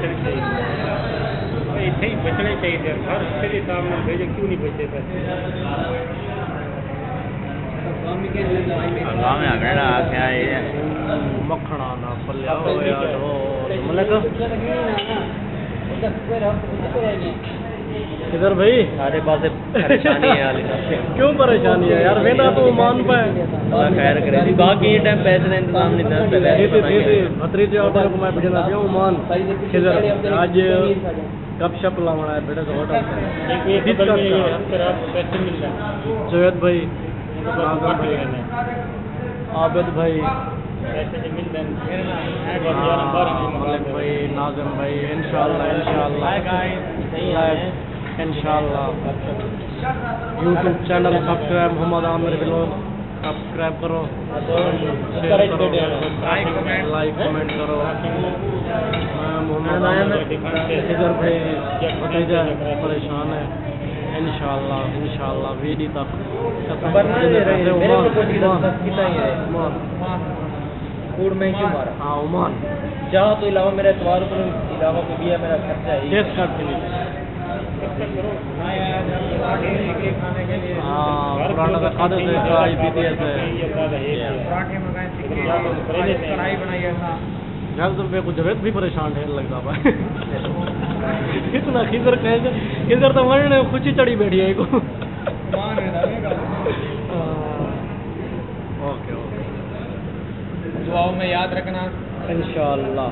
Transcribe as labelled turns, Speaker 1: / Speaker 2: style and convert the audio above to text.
Speaker 1: बचने चाहिए, इतने ही बचने चाहिए। हर तेरे सामने भेजे, क्यों नहीं बचे पैसे?
Speaker 2: गाँव में हमें आख्या है
Speaker 3: मखना ना पल्ला हो यार हो मतलब किधर भाई
Speaker 2: सारे पास परेशानी है वाली
Speaker 3: क्यों परेशानी है यार? वेना तो मान पाए
Speaker 2: अल्लाह खैर करे जी। बाकी ये टाइम पैसे का इंतजाम नहीं था।
Speaker 3: भतरीजे ऑर्डर को मैं भेजना दिया मान किधर आज गपशप लावना है बेटा
Speaker 1: पैसे मिल रहे
Speaker 3: जवेद भाई आबिद भाई
Speaker 1: पैसे मिल रहे
Speaker 3: मलिक भाई नाज़िम भाई इंशाल्लाह YouTube channel subscribe Mohammad Aamir vlog subscribe करो, लाइक कमेंट करो। मोहम्मद इधर भाई भतीजा परेशान है। इंशाल्लाह वीडी तक
Speaker 2: फूड में क्यों मारा?
Speaker 3: हाँ ओमान
Speaker 2: जहाँ तो इलावा मेरा एतवार पर इलावा को भी है मेरा खर्चा है।
Speaker 3: टेस्ट कार्ड के लिए हाँ पुराना का खाते थे आज पीती है पे कुछ जवेद भी परेशान है लगता है इतना खिजर कहेंगे खिजर तो मरने खुशी चढ़ी बैठी है को। ओके
Speaker 2: दुआओं में याद रखना
Speaker 3: इंशाल्लाह।